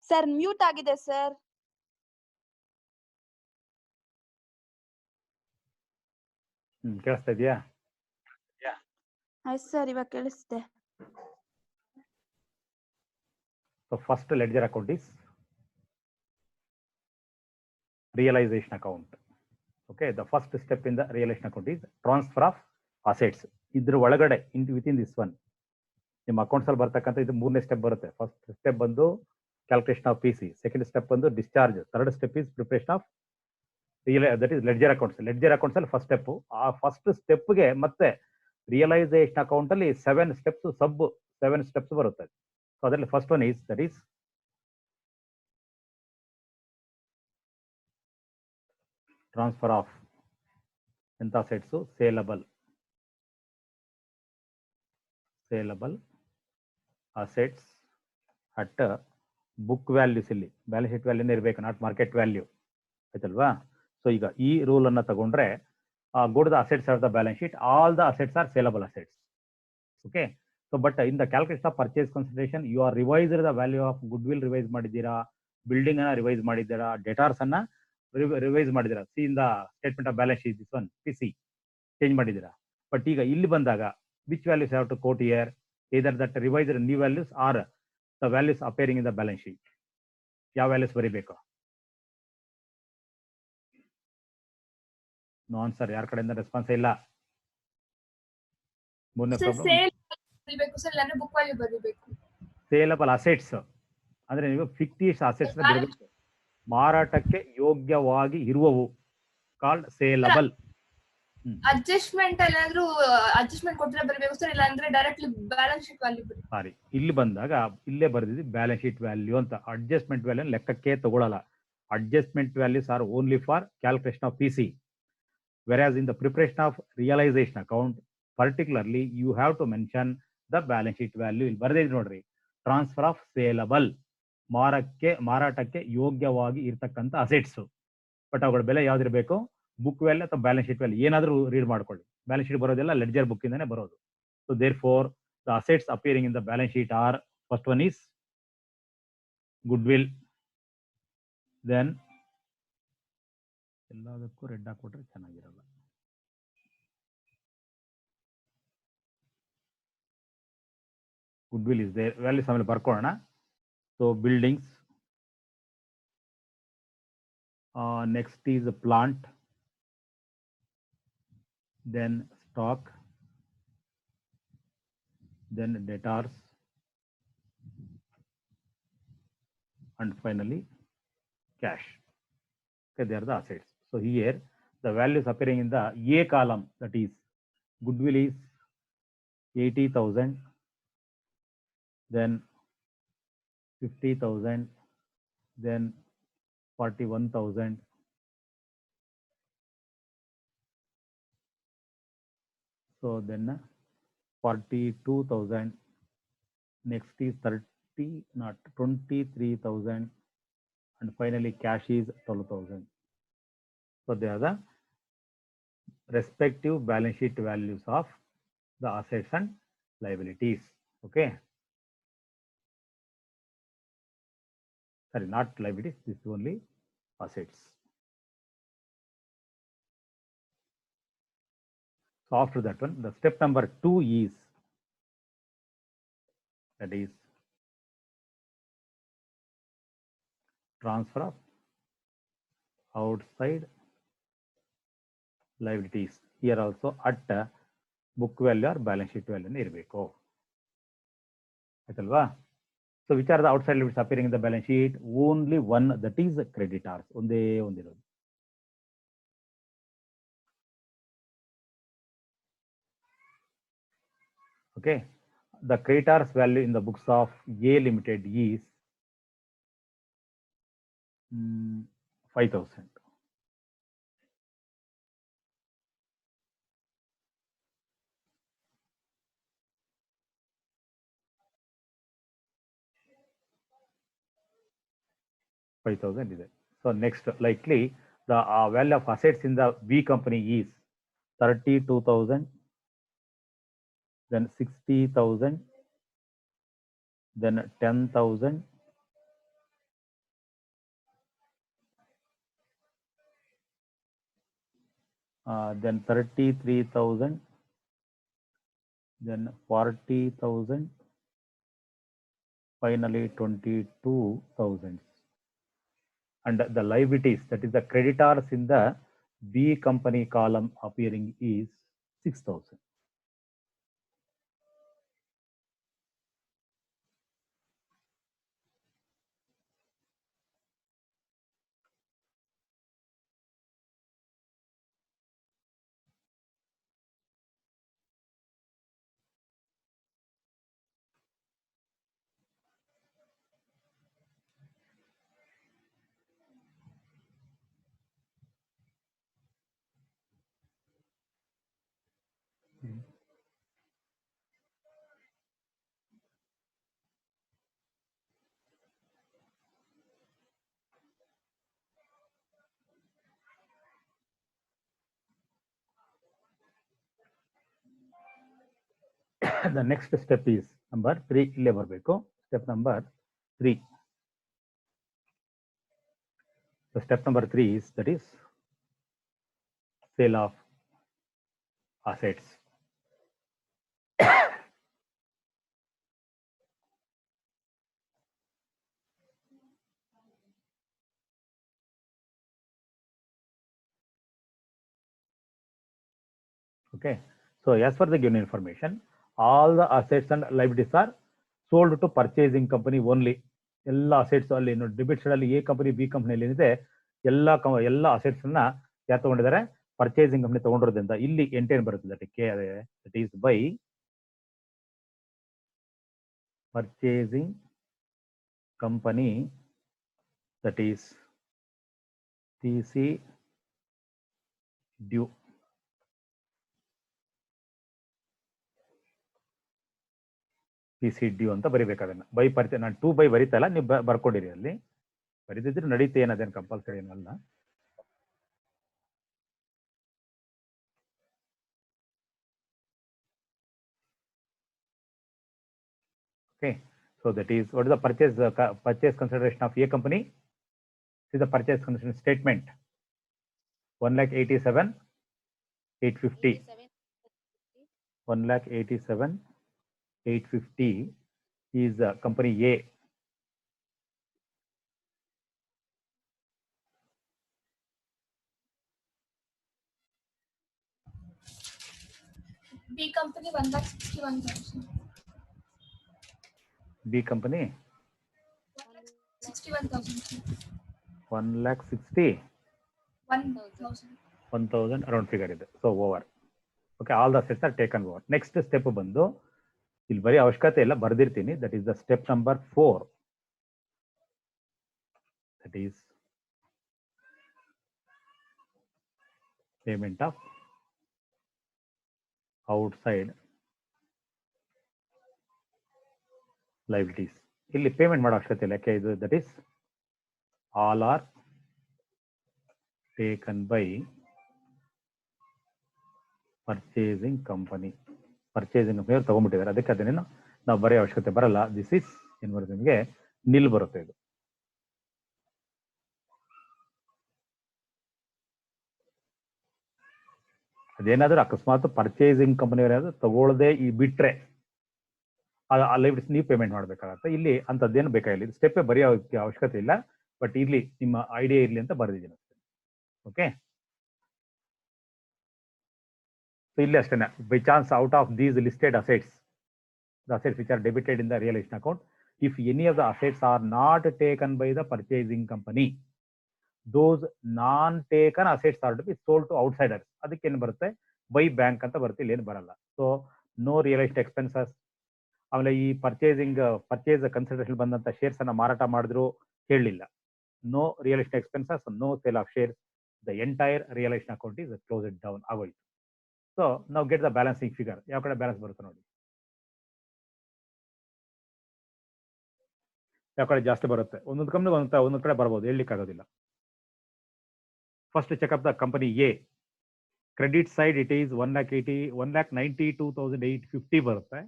Sir mute ಆಗಿದೆ sir. ಕೇಳಿಸ್ತಾ ಇದೆಯಾ? ಆಯ್ತು ಸರ್, ಇವಾಗ ಕೇಳಿಸ್ತೆ. So first ledger account is realization account. Okay, the first step in the realization account is transfer of assets. ಇದ್ರ ಒಳಗಡೆ within this one ನಿಮ್ಮ accounts ಅಲ್ಲಿ ಬರ್ತಕ್ಕಂಥ ಇದು ಮೂರನೇ ಸ್ಟೆಪ್ ಬರುತ್ತೆ. ಫಸ್ಟ್ ಸ್ಟೆಪ್ ಬಂದು calculation of P C, second step ಬಂದು discharge, third step is preparation of that is ledger accounts. Ledger accounts ಅಲ್ಲಿ ಫಸ್ಟ್ ಸ್ಟೆಪ್. ಆ ಫಸ್ಟ್ ಸ್ಟೆಪ್ಗೆ ಮತ್ತೆ ರಿಯಲೈಸೇಷನ್ ಅಕೌಂಟ್ ಅಲ್ಲಿ 7 ಸ್ಟೆಪ್ಸ್ ಬರುತ್ತೆ. ಸೊ ಅದರಲ್ಲಿ first one is that is transfer of ಎಂತ assets, saleable assets at book values. ಇಲ್ಲಿ balance sheet ವ್ಯಾಲ್ಯೂನೇ ಇರಬೇಕು, ನಾಟ್ ಮಾರ್ಕೆಟ್ ವ್ಯಾಲ್ಯೂ. ಆಯ್ತಲ್ವಾ? ಸೊ ಈಗ ಈ ರೂಲ್ ಅನ್ನ ತಗೊಂಡ್ರೆ go to the assets of the balance sheet, all the assets are saleable assets. Okay, so but in the calculation of purchase consideration you are revised the value of goodwill revise ಮಾಡಿದ್ದೀರಾ, building ಅನ್ನ revise ಮಾಡಿದ್ದೀರಾ, ಡೆಟಾರ್ಸ್ ಅನ್ನ revise ಮಾಡಿದ್ದೀರಾ. C in the statement of balance sheet this one PC change ಮಾಡಿದ್ದೀರಾ. But ಈಗ ಇಲ್ಲಿ ಬಂದಾಗ which values have to quote here, either that revised new values or the values appearing in the balance sheet. ಯಾವ values ಬರೀಬೇಕು? No answer. ಯಾರ ಕಡೆಯಿಂದ response ಇಲ್ಲ? ಮೂರನೇ ಪ್ರಾಬ್ಲಮ್, ಸೇಲಬಲ್ ಅಸೆಟ್ಸ್ ಅಂದ್ರೆ ನೀವು ಫಿಕ್ಟಿಷ್ ಅಸೆಟ್ಸ್ ಬಿಡಬೇಕು, ಮಾರಾಟಕ್ಕೆ ಯೋಗ್ಯವಾಗಿ ಇರುವವು, ಕಾಲ್ಡ್ ಸೇಲಬಲ್. ಅಡ್ಜಸ್ಟ್ಮೆಂಟ್ ಏನಾದ್ರೂ ಅಡ್ಜಸ್ಟ್ಮೆಂಟ್ ಕೊಟ್ಟರೆ ಬರಬೇಕು ಸರ್, ಇಲ್ಲ ಅಂದ್ರೆ ಡೈರೆಕ್ಟ್ಲಿ ಬ್ಯಾಲೆನ್ಸ್ ಶೀಟ್ ವ್ಯಾಲ್ಯೂ ಬರುತ್ತೆ. ಸಾರಿ, ಇಲ್ಲಿ ಬಂದಾಗ ಇಲ್ಲೇ ಬರೆದಿದ್ದು ಬ್ಯಾಲೆನ್ಸ್ ಶೀಟ್ ವ್ಯಾಲ್ಯೂ ಅಂತ. ಅಡ್ಜಸ್ಟ್ಮೆಂಟ್ ವ್ಯಾಲ್ಯೂ ಲೆಕ್ಕಕ್ಕೆ ತಗೊಳ್ಳಲ್ಲ. Adjustment values are only for calculation of PC. Whereas in the preparation of realization account, particularly you have to mention the balance sheet value. ಇಲ್ಲಿ ಬರೆದಿದ್ದು ನೋಡ್ರಿ, ಟ್ರಾನ್ಸ್ಫರ್ ಆಫ್ ಸೇಲಬಲ್, ಮಾರಾಟಕ್ಕೆ ಯೋಗ್ಯವಾಗಿ ಇರ್ತಕ್ಕಂಥ assets. But ಅವುಗಳ ಬೆಲೆ ಯಾವ್ದಿರಬೇಕು? ಬುಕ್ ವ್ಯಾಲ್ಯೂ ಅಥವಾ ಬ್ಯಾಲೆನ್ಸ್ ಶೀಟ್ ವ್ಯಾಲ್ಯೂ, ಏನಾದರೂ ರೀಡ್ ಮಾಡ್ಕೊಳ್ಳಿ. ಬ್ಯಾಲೆನ್ಸ್ ಶೀಟ್ ಬರೋದೆಲ್ಲ ಲೆಡ್ಜರ್ ಬುಕ್ ಇಂದಾನೆ ಬರೋದು. So therefore the assets appearing in the balance sheet are, first one is goodwill, then ಎಲ್ಲದಕ್ಕೂ ರೆಡ್ ಹಾಕೊಟ್ರೆ ಚೆನ್ನಾಗಿರಲ್ಲ. Goodwill is there, values ಆಮೇಲೆ ಬರ್ಕೊಳ್ಳೋಣ. So buildings, next is plant, then stock, then debtors, and finally cash. Okay, they are the assets. So here the values appearing in the A column, that is goodwill is 80,000, then 50,000, then 41,000, so then 42,000, next is 23,000, and finally cash is 12,000. So they are the respective balance sheet values of the assets and liabilities. Okay, sorry, not liabilities, this is only assets. So after that one, the step number 2 is, that is transfer of outside liabilities. Here also at book value or balance sheet value ಇರಬೇಕು. ಆಯ್ತಲ್ವಾ? So which are the outside liabilities appearing in the balance sheet? Only one, that is creditors. ಒಂದೇ ಒಂದಿರೋದು. Okay, the creditors value in the books of A Limited is 5,000. ಇದೆ. So next, likely the value of assets in the B company is 32,000, then 60,000, then 10,000, then 33,000, then 40,000, finally 22,000. And the liabilities, that is the creditors in the B company column appearing is 6,000. The next step is number 3. ಇಲ್ಲೇ ಬರಬೇಕು. Step number 3. So step number 3 is, that is sale of assets. Okay, so as per the given information, all the assets and liabilities are sold to purchasing company only. ಎಲ್ಲ assets ಅಲ್ಲಿ debit side ಅಲ್ಲಿ A company B ಕಂಪನಿಯಲ್ಲಿ ಏನಿದೆ ಎಲ್ಲ assets ಅನ್ನ ಯಾರು ತಗೊಂಡಿದ್ದಾರೆ, purchasing company ತಗೊಂಡಿರೋದ್ರಿಂದ ಇಲ್ಲಿ ಎಂಟೇನ್ ಬರುತ್ತೆ ಅದಕ್ಕೆ, that is by purchasing company, that is PC due. PC due ಅಂತ ಬರಿಬೇಕು ಅದನ್ನ. ಬೈ ಪರ್ಚೇಸ್, ನಾನು 2 ಬೈ ಬರಿತಾ ಇಲ್ಲ, ನೀವು ಬರ್ಕೊಂಡಿರಿ, ಅಲ್ಲಿ ಬರಿದಿದ್ರೆ ನಡೀತೆ, ಏನದೇನು ಕಂಪಲ್ಸರಿ ಏನಲ್ಲ. Okay, so that is what is the purchase consideration of A company. This is the purchase consideration statement. 1,87,850. 1,87,850 is company A. B company 1,61,000. B company 61,000. 1,60,1,000 around figure ಇದೆ. So over. Okay, all the assets are taken over. Next step ಬಂದು ಇಲ್ಲಿ ಬರೀ ಅವಶ್ಯಕತೆ ಇಲ್ಲ, ಬರ್ದಿರ್ತೀನಿ. That is the step number 4. That is payment of outside liabilities. ಇಲ್ಲಿ payment ಮಾಡೋ ಅವಶ್ಯಕತೆ ಇಲ್ಲ, ಯಾಕೆ ಇದು that is all are taken by purchasing company. Purchasing company ತಗೊಂಡ್ಬಿಟ್ಟಿದ್ದಾರೆ, ಅದಕ್ಕೆ ಅದನ್ನೇನು ನಾವು ಬರೆಯೋ ಅವಶ್ಯಕತೆ ಬರಲ್ಲ. ದಿಸ್ ಇಸ್ ಏನ್ ಬರುತ್ತೆ ನಿಮಗೆ, ನಿಲ್ ಬರುತ್ತೆ ಇದು. ಅದೇನಾದ್ರೂ ಅಕಸ್ಮಾತ್ ಪರ್ಚೇಸಿಂಗ್ ಕಂಪನಿಯವರು ಯಾವ್ದು ತಗೊಳ್ಳದೆ ಈ ಬಿಟ್ರೆ ಲೈಬಿಲಿಟೀಸ್ ನೀವು ಪೇಮೆಂಟ್ ಮಾಡಬೇಕಾಗತ್ತೆ. ಇಲ್ಲಿ ಅಂತದ್ದೇನು ಬೇಕಾಗಿಲ್ಲ, ಇದು ಸ್ಟೆಪ್ ಬರೆಯೋ ಅವಶ್ಯಕತೆ ಇಲ್ಲ, ಬಟ್ ಇಲ್ಲಿ ನಿಮ್ಮ ಐಡಿಯಾ ಇರಲಿ ಅಂತ ಬರೆದಿದ್ದೀನಿ ಅಷ್ಟೇ. ಓಕೆ, ಸೊ ಇಲ್ಲಿ ಅಷ್ಟೇನೆ. By chance out of these listed assets, the assets which are debited in the realization account, if any of the assets are not taken by the purchasing company, those non taken assets are to be sold to outsiders. ಅದಕ್ಕೆ ಏನು ಬರುತ್ತೆ, by bank ಅಂತ ಬರುತ್ತೆ, ಇಲ್ಲಿ ಏನು ಬರಲ್ಲ. So no realised expenses. ಆಮೇಲೆ ಈ ಪರ್ಚೇಸ್ ಕನ್ಸಿಡರೇಷನ್ ಬಂದಂತ ಶೇರ್ಸ್ ಅನ್ನ ಮಾರಾಟ ಮಾಡಿದ್ರು ಹೇಳಲಿಲ್ಲ. No realised expenses, no sale of shares, the entire realisation account is closed down ಆಗೋಯ್ತು. ಸೊ ನಾವು ಗೆಟ್ ದ ಬ್ಯಾಲೆನ್ಸಿಂಗ್ ಫಿಗರ್. ಯಾವ ಕಡೆ ಬ್ಯಾಲೆನ್ಸ್ ಬರುತ್ತೆ ನೋಡಿ, ಯಾವ ಕಡೆ ಜಾಸ್ತಿ ಬರುತ್ತೆ. ಒಂದೊಂದು ಕಂಪ್ನಿ ಒಂದೊಂದು ಕಡೆ ಬರ್ಬೋದು, ಹೇಳಲಿಕ್ಕಾಗೋದಿಲ್ಲ. First check up the company A. Credit side it is 1,92,850 ಬರುತ್ತೆ,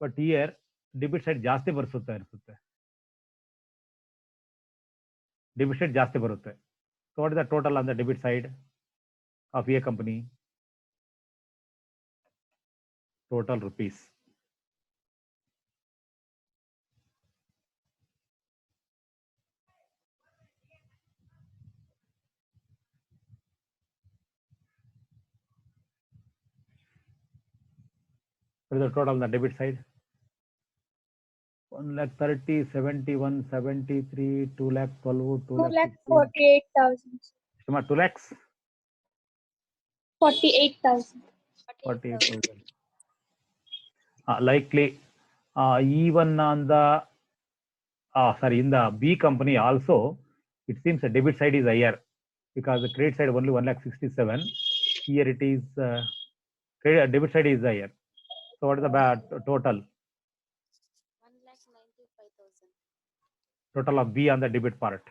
ಬಟ್ ಇಯರ್ ಡೆಬಿಟ್ ಸೈಡ್ ಜಾಸ್ತಿ ಅನಿಸುತ್ತೆ. ಡೆಬಿಟ್ ಸೈಡ್ ಜಾಸ್ತಿ ಬರುತ್ತೆ. So what is the total on the debit side? of A company? Total rupees. What is the total on the debit side? 1 lakh 30, 71, 73, 2 lakh 12, 2 lakh 2,48,000. 2 lakhs? 48,000. 48,000. Likely, even on the, in the B company also, it seems the debit side is higher because the credit side only 1 lakh 67. Here it is, debit side is higher. So what is the total? 1,95,000. Total of B on the debit part.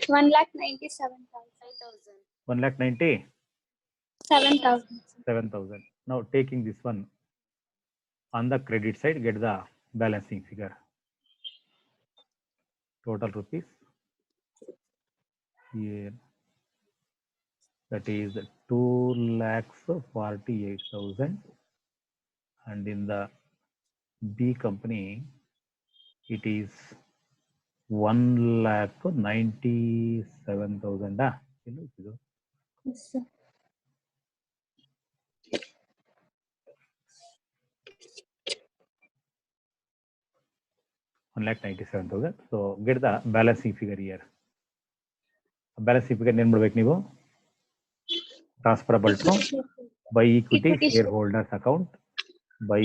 1,97,000. 1 lakh 90? 7,000. 7,000. Now taking this one on the credit side, get the balancing figure. Total rupees here, that is 2,48,000, and in the B company it is 1,97,000. Yes, sir. One lakh 97,000. So get the balancing figure here. Balancing figure name ನೀವು transferable to by equity shareholders account by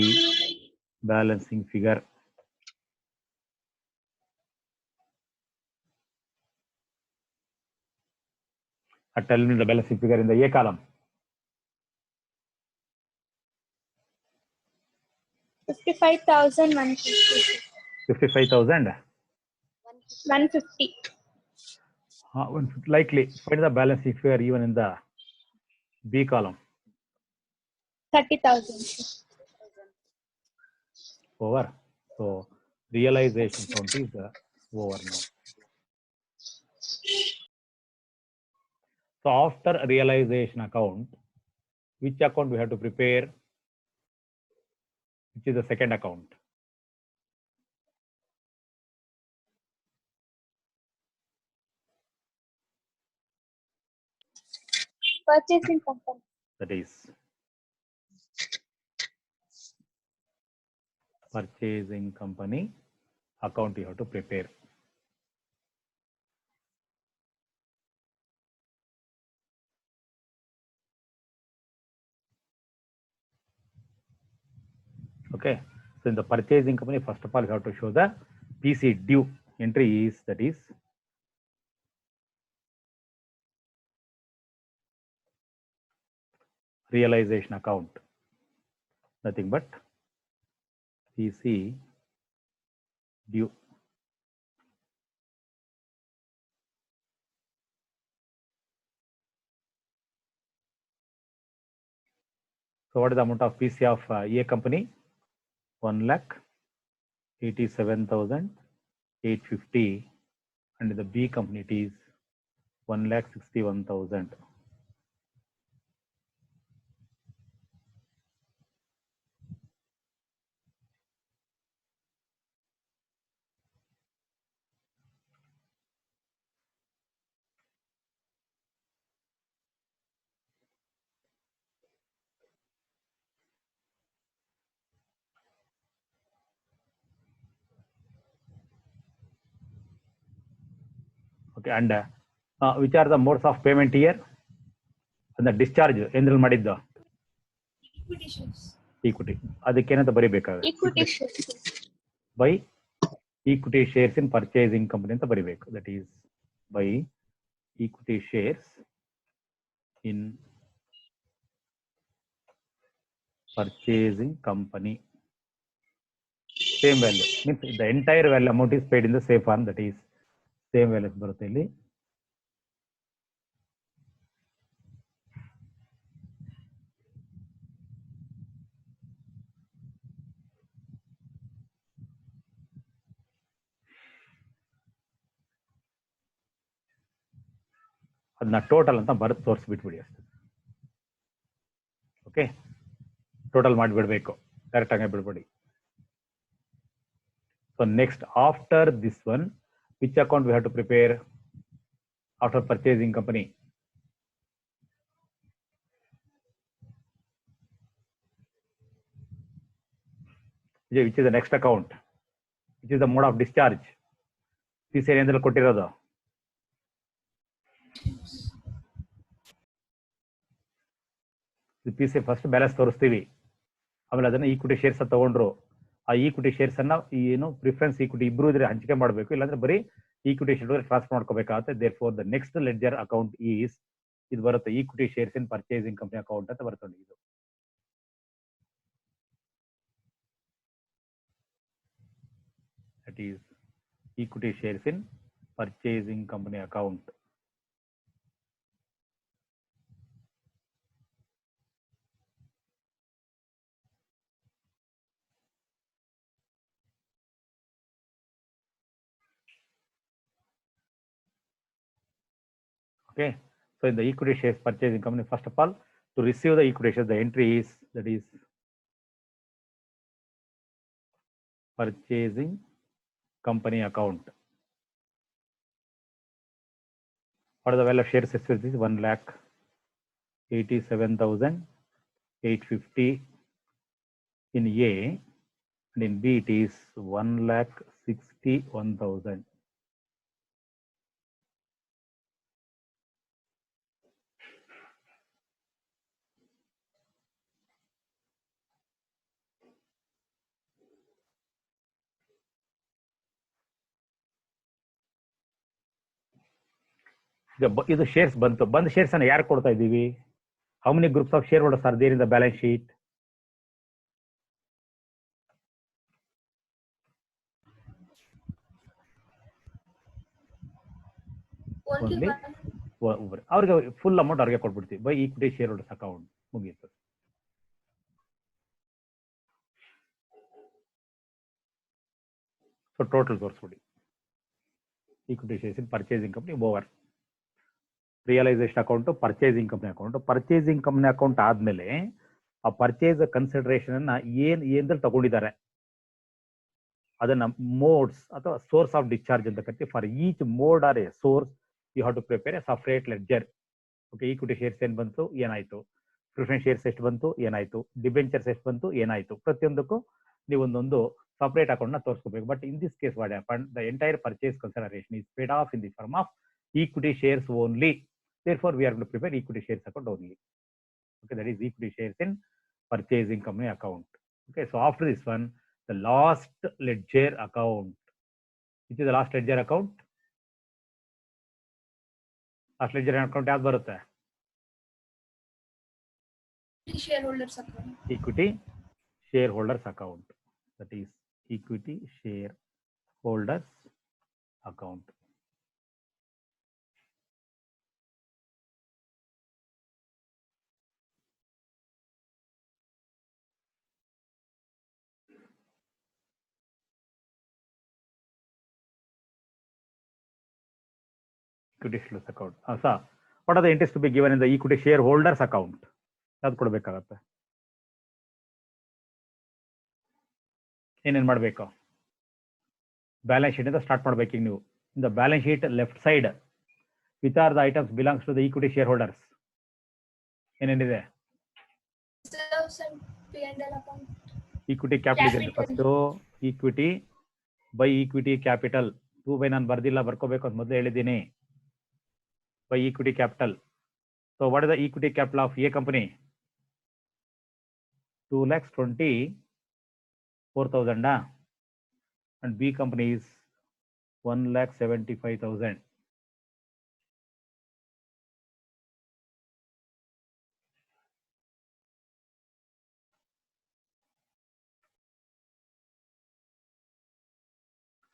balancing figure. Tell me the balancing figure in the A column. 55,150. 55,000. 150. Likely find the balancing figure even in the B column. 30,000. Over. So realization count is over now. So after realization account, which account we have to prepare? Which is the second account? Purchasing company. That is purchasing company account you have to prepare. Okay, so in the purchasing company, first of all, you have to show the PC due entry is, that is realization account, nothing but PC due. So what is the amount of PC of A company? 1,87,850, and in the B company it is 1,61,000. Okay, and which are the modes of payment here? And the discharge ಎಂದ್ರಲ್ಲಿ ಮಾಡಿದ್ದು Equity shares. equity, ಅದಕ್ಕೇನಂತ ಬರಿಬೇಕಾಗುತ್ತೆ? Equity shares. By equity shares in purchasing company ಅಂತ ಬರಿಬೇಕು. That is by equity shares in purchasing company. Same value means the entire value amount is paid in the same form, that is same value ಬರುತ್ತೆ ಇಲ್ಲಿ. ಅದನ್ನ total ಅಂತ ಬರೆದು ತೋರಿಸ್ಬಿಟ್ಬಿಡಿ ಅಷ್ಟೇ. Okay, total ಮಾಡಿಬಿಡ್ಬೇಕು, correct ಆಗಿ ಬಿಡ್ಬೇಡಿ. So next after this one, which account we have to prepare after purchasing company? Which is the next account, which is the mode of discharge? See ಸೇರಿಯಲ್ಲಿ ಕೊಟ್ಟಿರೋದು ಪಿ ಸಿ ಫಸ್ಟ್ ಬ್ಯಾಲೆನ್ಸ್ ತೋರಿಸ್ತೀವಿ, ಆಮೇಲೆ ಅದನ್ನ equity shares ತಗೊಂಡ್ರು, ಆ equity shares ಅನ್ನ ಏನು preference equity ಇಬ್ರು ಇದ್ರೆ ಹಂಚಿಕೆ ಮಾಡಬೇಕು, ಇಲ್ಲಾಂದ್ರೆ ಬರೀ ಈಕ್ವಿಟಿ ಶೇರ್ ಟ್ರಾನ್ಸ್ಫರ್ ಮಾಡ್ಕೋಬೇಕಾಗುತ್ತೆ. Therefore the next ledger account is, ಇದು ಬರುತ್ತೆ equity shares in purchasing company account ಅಂತ ಬರುತ್ತೆ. ಇದು that is equity shares in purchasing company account. Okay, so in the equity shares purchasing company, first of all, to receive the equity shares, the entry is, that is purchasing company account. What is the value of shares? Is 1,87,850 in A, and in B it is 1,61,000. ಇದು shares ಬಂತು, ಬಂದ shares ಅನ್ನು ಯಾರು ಕೊಡ್ತಾ ಇದ್ದೀವಿ? How many groups of shareholders are there in the balance sheet? Only one. ಅವ್ರಿಗೆ full amount ಅವ್ರಿಗೆ ಕೊಟ್ಬಿಡ್ತೀವಿ by equity share holders account, ಮುಗೀತು. ಸೊ ಟೋಟಲ್ ತೋರಿಸ್ಬಿಡಿ, equity shares in purchasing company over realisation account, purchasing company account. Purchasing company account ಆದ್ಮೇಲೆ ಆ purchase consideration ಅನ್ನ ಏನ್ರಲ್ಲಿ ತಗೊಂಡಿದ್ದಾರೆ ಅದನ್ನ ಮೋಡ್ಸ್ ಅಥವಾ ಸೋರ್ಸ್ ಆಫ್ ಡಿಸ್ಚಾರ್ಜ್ ಅಂತ ಕರಿತೀವಿ. For each mode or a source you have to prepare a separate ledger. Okay, equity shares ಏನ್ ಬಂತು, ಏನಾಯ್ತು, ಪ್ರಿಫರೆನ್ಸ್ ಶೇರ್ಸ್ ಎಷ್ಟು ಬಂತು, ಏನಾಯ್ತು, ಡಿಬೆಂಚರ್ಸ್ ಎಷ್ಟು ಬಂತು, ಏನಾಯ್ತು, ಪ್ರತಿಯೊಂದಕ್ಕೂ ನೀವು ಒಂದೊಂದು ಸಪರೇಟ್ ಅಕೌಂಟ್ ನ ತೋರಿಸ್ಕೋಬೇಕು. But in this case what happen, the entire purchase consideration is paid off in the form of equity shares only. Therefore, we are going to prepare equity shares account only. Okay, that is equity shares in purchasing company account. Okay, so after this one, the last ledger account. Which is the last ledger account? Last ledger account ಯಾವ್ದು ಬರುತ್ತೆ? shareholders account. Equity shareholders account. That is equity shareholders account. Equity shareholders account. Sir, what are the entries to be given in the equity shareholders account? ಯಾವ್ದು ಕೊಡಬೇಕಾಗತ್ತೆ? ಏನೇನು ಮಾಡಬೇಕು? Balance sheet ಇಂದ start ಮಾಡ್ಬೇಕು. ಈಗ ನೀವು in the balance sheet left side which are the items belongs to the equity share holders? ಏನೇನಿದೆ? Reserves and P&L account. Equity capital ಇದೆ first. Equity by equity capital 2 by ನಾನು ಬರ್ದಿಲ್ಲ, ಬರ್ಕೋಬೇಕು ಅಂತ ಮೊದಲೇ ಹೇಳಿದ್ದೀನಿ. By equity capital. So what is the equity capital of a company? 2,24,000 and B company is 1,75,000.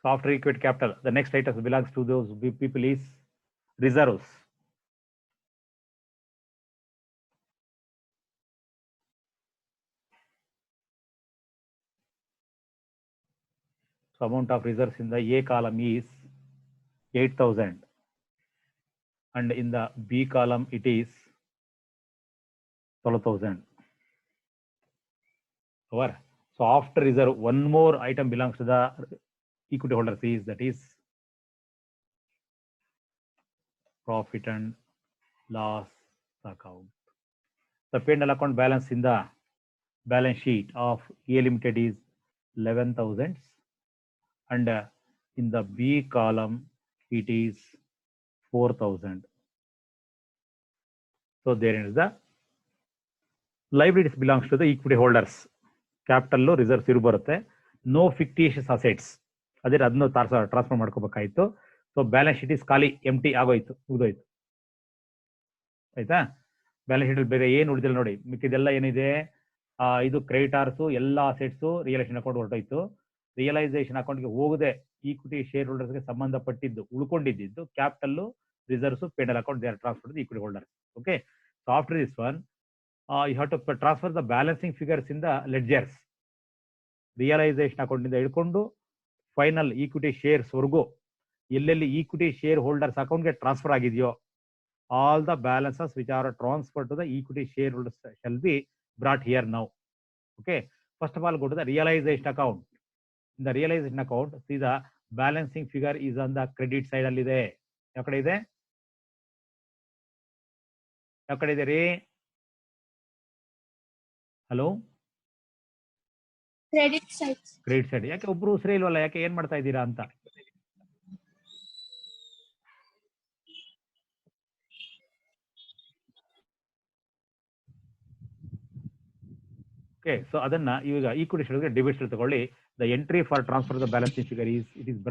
So after equity capital, the next item belongs to those people is reserves. So amount of reserves in the A column is 8,000. and in the B column it is 12,000. Over. So after reserve, one more item belongs to the equity holder fees, that is profit and loss account. The P&L account balance in the balance sheet of A Limited is 11,000, and in the B column it is 4,000. So there is the liabilities belongs to the equity holders. Capital reserves ಇರು ಬರುತ್ತೆ. No fictitious assets. ಅದೇ ಅದನ್ನು transfer ಮಾಡ್ಕೋಬೇಕಾಯ್ತು. So balance sheet is ಖಾಲಿ empty ಆಗೋಯ್ತು, ಮುಗಿದೋಯ್ತು. ಆಯ್ತಾ? Balance sheet ಅಲ್ಲಿ ಬೇರೆ ಏನು ಉಳಿದಿಲ್ಲ ನೋಡಿ. ಮಿಕ್ಕಿದೆಲ್ಲ ಏನಿದೆ, ಇದು ಕ್ರೆಡಿಟಾರ್ಸು ಎಲ್ಲ ಅಸೆಟ್ಸು ರಿಯಲೈಸೇಷನ್ ಅಕೌಂಟ್ ಹೊರಟೋಯ್ತು. ರಿಯಲೈಸೇಷನ್ ಅಕೌಂಟ್ಗೆ ಹೋಗದೆ ಈಕ್ವಿಟಿ ಶೇರ್ ಹೋಲ್ಡರ್ಸ್ಗೆ ಸಂಬಂಧಪಟ್ಟಿದ್ದು ಉಳ್ಕೊಂಡಿದ್ದು capital reserves P&L account they are transfer to equity holders. Okay, so after this one you have to transfer the balancing figures in the ledgers. Realisation account ಇಂದ ಹಿಡ್ಕೊಂಡು final equity shares ವರೆಗೂ ಎಲ್ಲೆಲ್ಲಿ equity share holders ಅಕೌಂಟ್ಗೆ transfer ಆಗಿದೆಯೋ all the balances which are transferred to the equity shareholders shall be brought here now. Okay, first of all go to the realization account. In the realization account, see the balancing figure is on the credit side ಅಲ್ಲಿ ಇದೆ. ಯಾವ ಕಡೆ ಇದೆ? ಯಾವ ಕಡೆ ಇದೆ ರೀ? Hello, credit side. Credit side. ಯಾಕೆ ಒಬ್ರು ಉಸಿರೇ ಇಲ್ವಲ್ಲ? ಯಾಕೆ, ಏನ್ ಮಾಡ್ತಾ ಇದ್ದೀರಾ ಅಂತ? ಓಕೆ, ಸೊ ಅದನ್ನ ಈಗ ಈಕ್ವಿಟಿ ಶೇರ್ಗೆ ಡೆಬಿಟ್ ಶೇರ್ ತಗೊಳ್ಳಿ. The entry for transfer the balancing figure is it is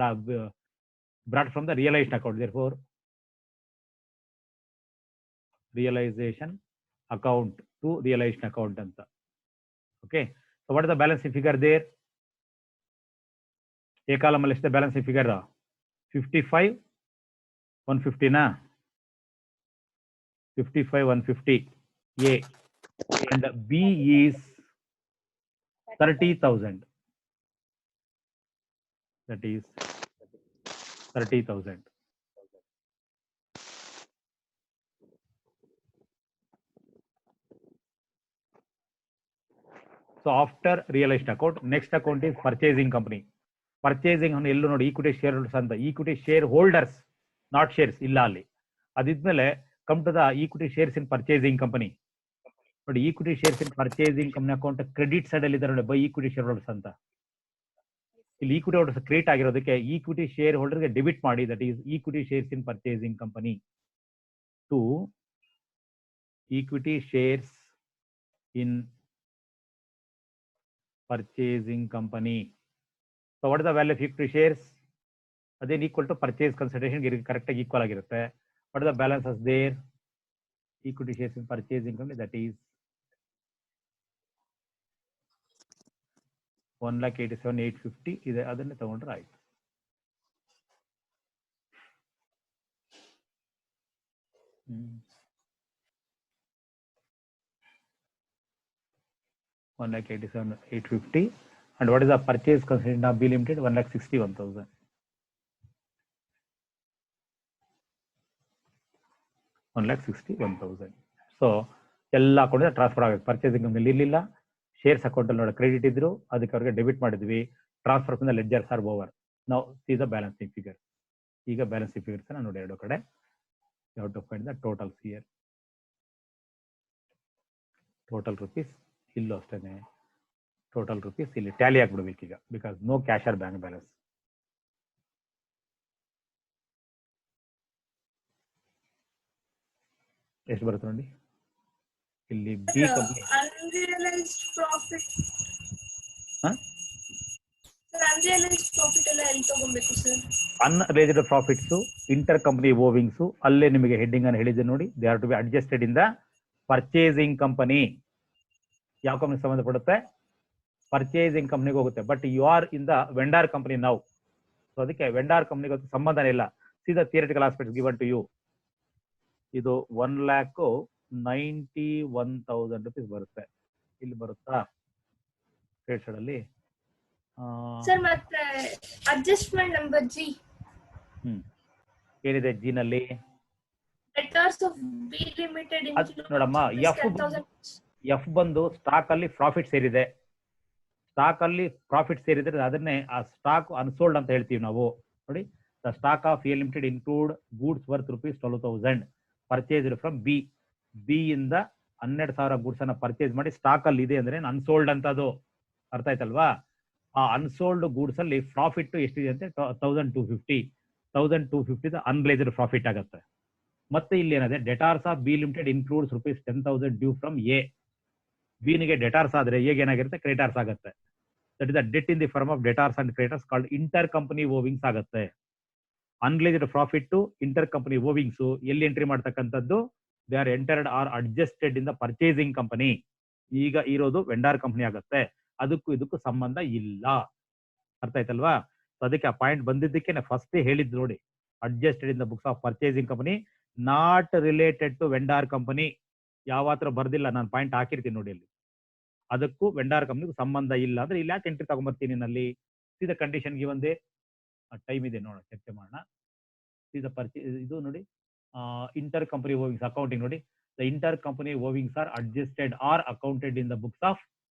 brought from the realization account. Therefore realization account to realization account anta. Okay, so what is the balancing figure there? A column ಅಲ್ಲಿ ಎಷ್ಟು balancing figure? 55 150 na, 55 150 A, and B is 30,000. That is 30,000. So after realized account, next account is purchasing company. Purchasing ಅನ್ನು ಎಲ್ಲೂ ನೋಡಿ equity share holders ಅಂತ, equity share holders not shares ಇಲ್ಲ ಅಲ್ಲಿ. ಅದಿದ್ಮೇಲೆ come to the equity shares in purchasing company. ನೋಡಿ equity shares in purchasing company account credit side ಅಲ್ಲಿ ಇದ್ದಾರೆ ನೋಡಿ, ಬೈ ಈಕ್ವಿಟಿ ಶೇರ್ ಹೋಲ್ಡರ್ಸ್ ಅಂತ. ಇಲ್ಲಿ ಈಕ್ವಿಟಿ ಹೋಲ್ಡರ್ಸ್ ಕ್ರಿಯೇಟ್ ಆಗಿರೋದಕ್ಕೆ ಈಕ್ವಿಟಿ ಶೇರ್ ಹೋಲ್ಡರ್ಗೆ ಡೆಬಿಟ್ ಮಾಡಿ, that is equity shares in purchasing company to equity shares in purchasing company. So what is the value of equity shares? Again equal to purchase consideration correct equal ಆಗಿರುತ್ತೆ. What is the balances there? Equity shares in purchasing company, that is 1,87,850 ಇದೆ. ಅದನ್ನೇ ತಗೊಂಡ್ರೆ ಆಯ್ತು. $1,87,850. And what is the purchase consideration of B Limited? 1,61,000. 1,61,000. So ಎಲ್ಲ account transfer ಆಗುತ್ತೆ. Purchasing company ಇರಲಿಲ್ಲ, shares account ಅಲ್ಲಿ ನೋಡಿ ಕ್ರೆಡಿಟ್ ಇದ್ರು, ಅದಕ್ಕೆ ಅವ್ರಿಗೆ ಡೆಬಿಟ್ ಮಾಡಿದ್ವಿ. Transfer from the ledgers are over. Now see the balancing figure. ಈಗ ಬ್ಯಾಲೆನ್ಸಿಂಗ್ ಫಿಗರ್ಸ್ ನೋಡಿ ಎರಡು ಕಡೆ. You have to find the totals here. Total rupees ಇಲ್ಲೂ ಅಷ್ಟೇನೆ, ಟೋಟಲ್ ರುಪೀಸ್ ಇಲ್ಲಿ ಟ್ಯಾಲಿ ಆಗ್ಬಿಡ್ಬೇಕು ಈಗ, because no cash or bank balance. ಎಷ್ಟು ಬರುತ್ತೆ ನೋಡಿ ಇಲ್ಲಿ ಬಿ ಕಂಪನಿ. ಅನ್ರಿಯಲೈಸ್ಡ್ ಪ್ರಾಫಿಟ್ ಎಲ್ಲ ಎಲ್ಲಿ ತಗೊಬೇಕು sir? Unrealised profits, inter company owings, ಅಲ್ಲೇ ನಿಮಗೆ ಹೆಡ್ಡಿಂಗ್ ಅನ್ನು ಹೇಳಿದೆ ನೋಡಿ. They are to be adjusted in the purchasing company. ಯಾವ ಕಂಪನಿ ಸಂಬಂಧಪಡುತ್ತೆ? ಪರ್ಚೇಸಿಂಗ್ ಕಂಪನಿಗೆ ಹೋಗುತ್ತೆ. But you are in the vendor company ನಾವು, ಸೊ ಅದಕ್ಕೆ ವೆಂಡರ್ ಕಂಪನಿಗೆ ಸಂಬಂಧನೇ ಇಲ್ಲ. See the theoretical aspects given to you. ಇದು 1,91,000 ರೂಪೀಸ್ ಬರುತ್ತೆ. ಇಲ್ಲಿ ಬರುತ್ತಾ ಕ್ರೆಡಿಟ್ ಸೈಡ್ ಅಲ್ಲಿ? ಸರ್ ಮತ್ತೆ ಅಡ್ಜಸ್ಟ್ಮೆಂಟ್ ನಂಬರ್ ಜಿ ಏನಿದೆ ಜಿ ನಲ್ಲಿ? debtors of B Limited ಅದ್ ನೋಡಮ್ಮ, includes F 10,000. ಎಫ್ ಬಂದು ಸ್ಟಾಕ್ ಅಲ್ಲಿ ಪ್ರಾಫಿಟ್ ಸೇರಿದೆ. ಸ್ಟಾಕ್ ಅಲ್ಲಿ ಪ್ರಾಫಿಟ್ ಸೇರಿದ್ರೆ ಅದನ್ನೇ ಆ ಸ್ಟಾಕ್ ಅನ್ಸೋಲ್ಡ್ ಅಂತ ಹೇಳ್ತೀವಿ ನಾವು. ನೋಡಿ, the stock of A limited include goods worth ₹12,000 purchased from B. B ಇಂದ 12,000 ಗೂಡ್ಸ್ ಅನ್ನ ಪರ್ಚೇಸ್ ಮಾಡಿ ಸ್ಟಾಕ್ ಅಲ್ಲಿ ಇದೆ ಅಂದ್ರೆ ಅನ್ಸೋಲ್ಡ್ ಅಂತ. ಅದು ಅರ್ಥ ಆಯ್ತಲ್ವಾ? ಆ ಅನ್ಸೋಲ್ಡ್ ಗೂಡ್ಸ್ ಅಲ್ಲಿ ಪ್ರಾಫಿಟ್ ಎಷ್ಟಿದೆ ಅಂತ 1,250 ಅನ್ರಿಲೈಸ್ಡ್ ಪ್ರಾಫಿಟ್ ಆಗುತ್ತೆ. ಮತ್ತೆ ಇಲ್ಲಿ ಏನಿದೆ, debtors of B limited includes ₹10,000 due from A. ಬಿನಿಗೆ ಡೆಟಾರ್ಸ್ ಆದ್ರೆ ಎಗೆ ಏನಾಗಿರುತ್ತೆ, ಕ್ರೆಡಿಟಾರ್ಸ್ ಆಗುತ್ತೆ. That is the debt in the form of debtors and creditors called inter company owings ಆಗುತ್ತೆ. Unrealised profit inter company owings ಎಲ್ಲಿ ಎಂಟ್ರಿ ಮಾಡ್ತಕ್ಕಂಥದ್ದು? They are entered or adjusted in the purchasing company. ಈಗ ಇರೋದು vendor company ಆಗುತ್ತೆ. ಅದಕ್ಕೂ ಇದಕ್ಕೂ ಸಂಬಂಧ ಇಲ್ಲ. ಅರ್ಥ ಆಯ್ತಲ್ವಾ? ಅದಕ್ಕೆ ಆ ಪಾಯಿಂಟ್ ಬಂದಿದ್ದಕ್ಕೆ ಫಸ್ಟ್ ಹೇಳಿದ್ ನೋಡಿ, adjusted in the books of purchasing company, not related to vendor company. ಯಾವತ್ರ ಬರ್ದಿಲ್ಲ, ನಾನು ಪಾಯಿಂಟ್ ಹಾಕಿರ್ತೀನಿ ನೋಡಿ ಅಲ್ಲಿ. ಅದಕ್ಕೂ ವೆಂಡರ್ ಕಂಪನಿಗೂ ಸಂಬಂಧ ಇಲ್ಲ ಅಂದ್ರೆ ಇಲ್ಲಿ ಯಾಕೆ ಎಂಟ್ರಿ ತಗೊಂಡ್ಬರ್ತೀನಿ ನಲ್ಲಿ? ಸೀದ ಕಂಡೀಷನ್ಗೆ ಒಂದೇ ಟೈಮ್ ಇದೆ ನೋಡೋಣ, ಚರ್ಚೆ ಮಾಡೋಣ. ಸೀದ ಇದು ನೋಡಿ, ಇಂಟರ್ ಕಂಪನಿ ಓವಿಂಗ್ಸ್ ಅಕೌಂಟಿಂಗ್ ನೋಡಿ. The inter company owings are adjusted or accounted in the books of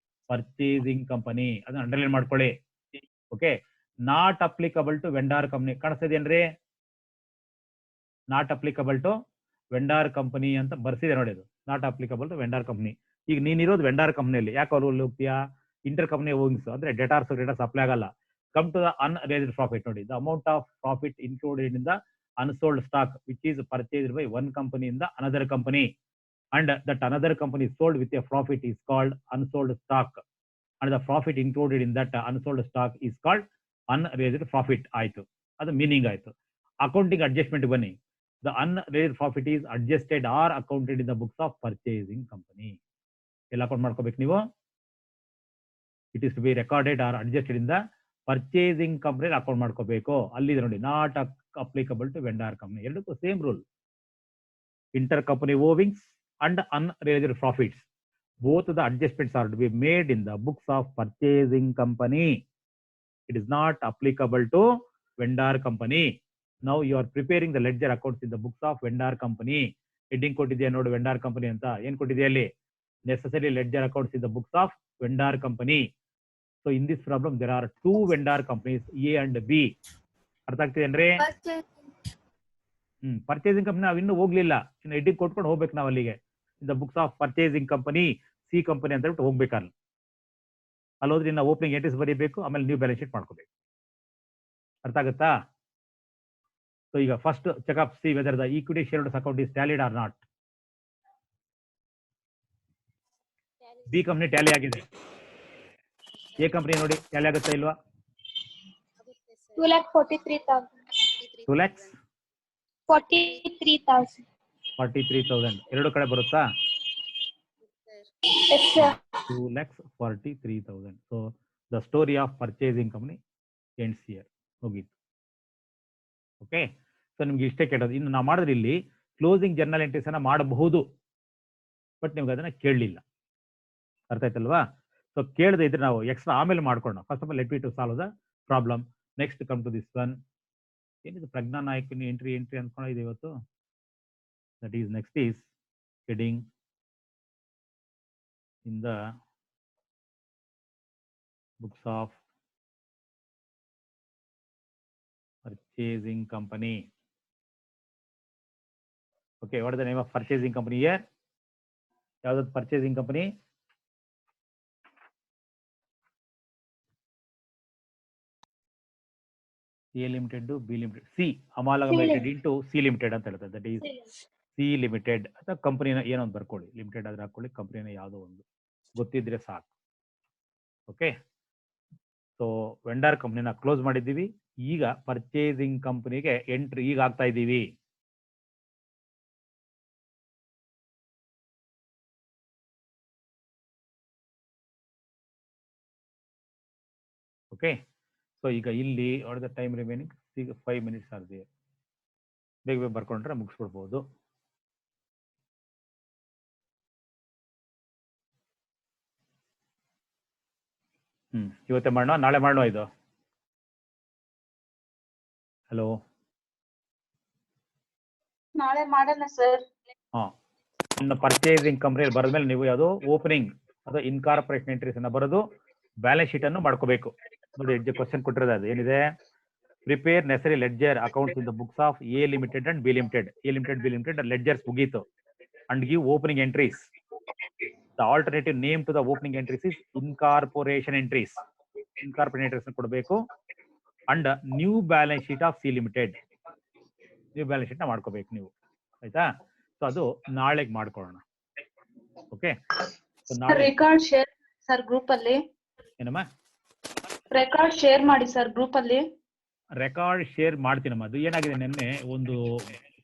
purchasing company. ಅದನ್ನ ಅಂಡರ್ಲೈನ್ ಮಾಡ್ಕೊಳ್ಳಿ. Okay, not applicable to vendor company. ಕಾಣಿಸ್ತಿದೇನ್ರಿ? Not applicable to vendor company ಅಂತ ಬರ್ಸಿದೆ ನೋಡಿ. ಅದು not applicable to vendor company. ಈಗ ನೀನಿರೋದು vendor ಕಂಪನಿಯಲ್ಲಿ, ಯಾಕೆ ಅವ್ರು ಹೋಗ್ತೀಯಾ? ಇಂಟರ್ ಕಂಪನಿ ಓವಿಂಗ್ಸ್ ಅಂದ್ರೆ ಡೆಟಾರ್ಸ್ ಅಪ್ಲೈ ಆಗಲ್ಲ. Come to the unrealised profit ನೋಡಿ. The amount of profit included in the unsold stock which is purchased by one company in the another company and that another company sold with a profit is called unsold stock and the profit included in that unsold stock is called unrealised profit. ಆಯ್ತು, ಅದು meaning ಆಯ್ತು. Accounting adjustment ಬನ್ನಿ. The unrealized profit is adjusted or accounted in the books of purchasing company. ಎಲ್ಲ account ಮಾಡ್ಕೋಬೇಕು ನೀವು. It is to be recorded or adjusted in the purchasing company account ಮಾಡ್ಕೋಬೇಕು. ಅಲ್ಲಿದೆ ನೋಡಿ, not applicable to vendor company. ಎರಡಕ್ಕೂ same rule. Inter company owings and unrealised profits, both the adjustments are to be made in the books of purchasing company. It is not applicable to vendor company. Now you are preparing the ledger accounts in the books of vendor company. Heading ಕೊಟ್ಟಿದೆಯಾ ನೋಡಿ, vendor company ಅಂತ. ಏನ್ ಕೊಟ್ಟಿದೆಯಾ ಅಲ್ಲಿ? Necessary ledger accounts in the books of vendor company. So in this problem there are 2 vendor companies, A and B. ಅರ್ಥ ಆಗ್ತಿದೇನ್ರಿ? Purchasing company ನಾವ್ ಇನ್ನೂ ಹೋಗ್ಲಿಲ್ಲ, ಇನ್ನು ಹೆಡ್ಡಿಂಗ್ ಕೊಟ್ಕೊಂಡು ಹೋಗ್ಬೇಕು ನಾವು ಅಲ್ಲಿಗೆ. ಇನ್ the books of purchasing company, C company ಅಂತ ಹೇಳ್ಬಿಟ್ಟು ಹೋಗ್ಬೇಕಲ್ಲ. ಅಲ್ಲಿ ಹೋದ್ರೆ ನಾವು ಓಪನಿಂಗ್ ಎಂಟ್ರೀಸ್ ಬರೀಬೇಕು, ಆಮೇಲೆ ನ್ಯೂ ಬ್ಯಾಲೆನ್ಸ್ ಶೀಟ್ ಮಾಡ್ಕೋಬೇಕು. ಅರ್ಥ ಆಗುತ್ತಾ? ಸೊ ಈಗ first check up, see whether the equity shareholders account is tallied or not. B company tally ಆಗಿದೆ, ಎ ಕಂಪನಿ ನೋಡಿ ಟ್ಯಾಲಿ ಆಗುತ್ತಾ ಇಲ್ವಾ? 2,43,000. 2,43,000 ಎರಡು ಕಡೆ ಬರುತ್ತಾ? Yes, sir. 2,43,000. So the story of purchasing company ends here. ಹೋಗಿತ್ತು. ಓಕೆ, ಸೊ ನಿಮ್ಗೆ ಇಷ್ಟೇ ಕೇಳೋದು. ಇನ್ನು ನಾವು ಮಾಡಿದ್ರೆ ಇಲ್ಲಿ ಕ್ಲೋಸಿಂಗ್ ಜರ್ನಲ್ ಎಂಟ್ರೀಸ್ ಅನ್ನ ಮಾಡಬಹುದು, ಬಟ್ ನಿಮ್ಗೆ ಅದನ್ನ ಕೇಳಲಿಲ್ಲ. ಅರ್ಥ ಆಯ್ತಲ್ವಾ? ಸೊ ಕೇಳದೆ ಇದ್ರೆ ನಾವು ಎಕ್ಸ್ಟ್ರಾ ಆಮೇಲೆ ಮಾಡ್ಕೊಳ್ಳೋಣ. First of all let me to solve the problem. Next come to this one. ಏನಿದು ಪ್ರಜ್ಞಾ ನಾಯ್ಕ ಎಂಟ್ರಿ ಅನ್ಕೊಂಡಿದೆ ಇವತ್ತು. That is next is heading in the books of purchasing company. Okay, what is the name of purchasing company here? ಯಾವ್ದು purchasing company? A limited to B limited. C amalgamated into C limited ಅಂತ ಹೇಳ್ತಾರೆ. That is C limited. ಅಥವಾ ಕಂಪನಿನ ಏನೋ ಒಂದು ಬರ್ಕೊಳ್ಳಿ, limited ಆದ್ರೆ ಹಾಕೊಳ್ಳಿ, ಕಂಪನಿನ ಯಾವುದೋ ಒಂದು ಗೊತ್ತಿದ್ರೆ ಸಾಕು. ಓಕೆ, ಸೊ ವೆಂಡರ್ ಕಂಪ್ನಿನ ಕ್ಲೋಸ್ ಮಾಡಿದ್ದೀವಿ. ಈಗ ಪರ್ಚೇಸಿಂಗ್ ಕಂಪನಿಗೆ ಎಂಟ್ರಿ ಈಗ ಆಗ್ತಾ ಇದ್ದೀವಿ. ಓಕೆ, ಸೊ ಈಗ ಇಲ್ಲಿ ವಾಟ್ ದ ಟೈಮ್ ರಿಮೈನಿಂಗ್? ಈಗ 5 minutes ಆಗಿದೆ. ಬೇಗ ಬೇಗ ಬರ್ಕೊಂಡ್ರೆ ಮುಗಿಸ್ಬಿಡ್ಬೋದು. ಇವತ್ತೇ ಮಾಡೋಣ, ನಾಳೆ ಮಾಡೋಣ ಇದು? ಹಲೋ, ನಾಳೆ ಮಾಡೋಣ ಸರ್. ಇನ್ನು ಪರ್ಚೇಸಿಂಗ್ ಕಂಪ್ನಿಯಲ್ಲಿ ಬರೆದ್ಮೇಲೆ ನೀವು ಯಾವುದು ಓಪನಿಂಗ್ ಅಥವಾ ಇನ್ಕಾರ್ಪೊರೇಷನ್ ಎಂಟ್ರೀಸ್ ಅನ್ನ ಬರೆದು ಬ್ಯಾಲೆನ್ಸ್ ಶೀಟ್ ಅನ್ನು ಮಾಡ್ಕೋಬೇಕು. ನೋಡಿ ಕ್ವಶನ್ ಕೊಟ್ಟಿರೋದು ಅದು ಏನಿದೆ, prepare necessary ledger accounts in the books of A limited and B limited. A limited B limited ledgers ಮುಗೀತು and give opening entries. The alternative name to the opening entries is incorporation entries. Incorporation entries ಕೊಡಬೇಕು and new balance sheet of C limited. New balance sheet ನ ಮಾಡ್ಕೋಬೇಕು ನೀವು, ಆಯ್ತಾ? So ಅದು ನಾಳೆಗೆ ಮಾಡ್ಕೊಳ್ಳೋಣ. Okay, record share sir group ಅಲ್ಲಿ. ಏನಮ್ಮ? ರೆಕಾರ್ಡ್ ಶೇರ್ ಮಾಡಿ ಸರ್ ಗ್ರೂಪ್ ಅಲ್ಲಿ. ರೆಕಾರ್ಡ್ ಶೇರ್ ಮಾಡ್ತೀನಮ್ಮ. ಅದು ಏನಾಗಿದೆ, ನಿನ್ನೆ ಒಂದು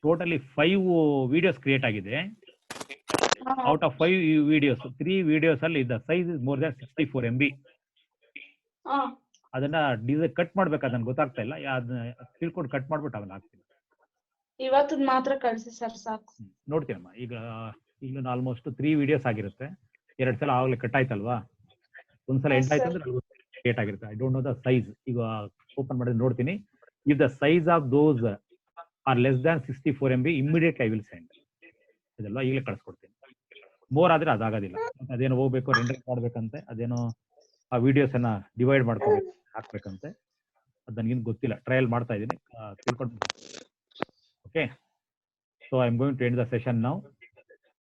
ಟೋಟಲಿ 5 ವಿಡಿಯೋಸ್ ಕ್ರಿಯೇಟ್ ಆಗಿದೆ. ಔಟ್ ಆಫ್ 5 ವಿಡಿಯೋಸ್ 3 ವಿಡಿಯೋಸ್ ಅಲ್ಲಿ the size is more than 64 MB. ಅದನ್ನ ಡಿಸೈನ್ ಕಟ್ ಮಾಡ್ಬೇಕು, ಅದನ್ನ ಗೊತ್ತಾಗ್ತಾ ಇಲ್ಲ. ತಿಳ್ಕೊಂಡು ಕಟ್ ಮಾಡ್ಬಿಟ್ಟು ಅವನ್ನ ಹಾಕ್ತೀನಿ. ಇವತ್ತು ಮಾತ್ರ ಕಳಿಸಿ ಸರ್ ಸಾಕು. ನೋಡ್ತೀನಮ್ಮ. ಈಗ ಆಲ್ಮೋಸ್ಟ್ 3 ವಿಡಿಯೋಸ್ ಆಗಿರುತ್ತೆ. 2 ಸಲ ಆಗ್ಲೇ ಕಟ್ ಆಯ್ತಲ್ವಾ? ಒಂದ್ಸಲ ಎಂಡ್ ಆಯ್ತು ಅಂದ್ರೆ ಕ್ರಿಯೇಟ್ ಆಗಿರುತ್ತೆ. I don't know the size. ಈಗ ಓಪನ್ ಮಾಡಿದ್ರೆ ನೋಡ್ತೀನಿ. If the size of those are less than 64 MB immediately I will send. ಇದೆಲ್ಲ ಈಗಲೇ ಕಳ್ಸ್ಕೊಡ್ತೀನಿ. ಮೋರ್ ಆದ್ರೆ ಅದಾಗೋದಿಲ್ಲ. ಅದೇನೋ ಹೋಗ್ಬೇಕು, ರೆಂಡರ್ ಮಾಡ್ಬೇಕಂತೆ, ಅದೇನೋ ಆ ವಿಡಿಯೋಸ್ ಅನ್ನ ಡಿವೈಡ್ ಮಾಡ್ಕೋಬೇಕು, ಹಾಕ್ಬೇಕಂತೆ. ಅದು ನನಗೇನು ಗೊತ್ತಿಲ್ಲ, ಟ್ರಯಲ್ ಮಾಡ್ತಾ ಇದ್ದೀನಿ, ತಿಳ್ಕೊಂಡು. Okay, so I am going to end the session now.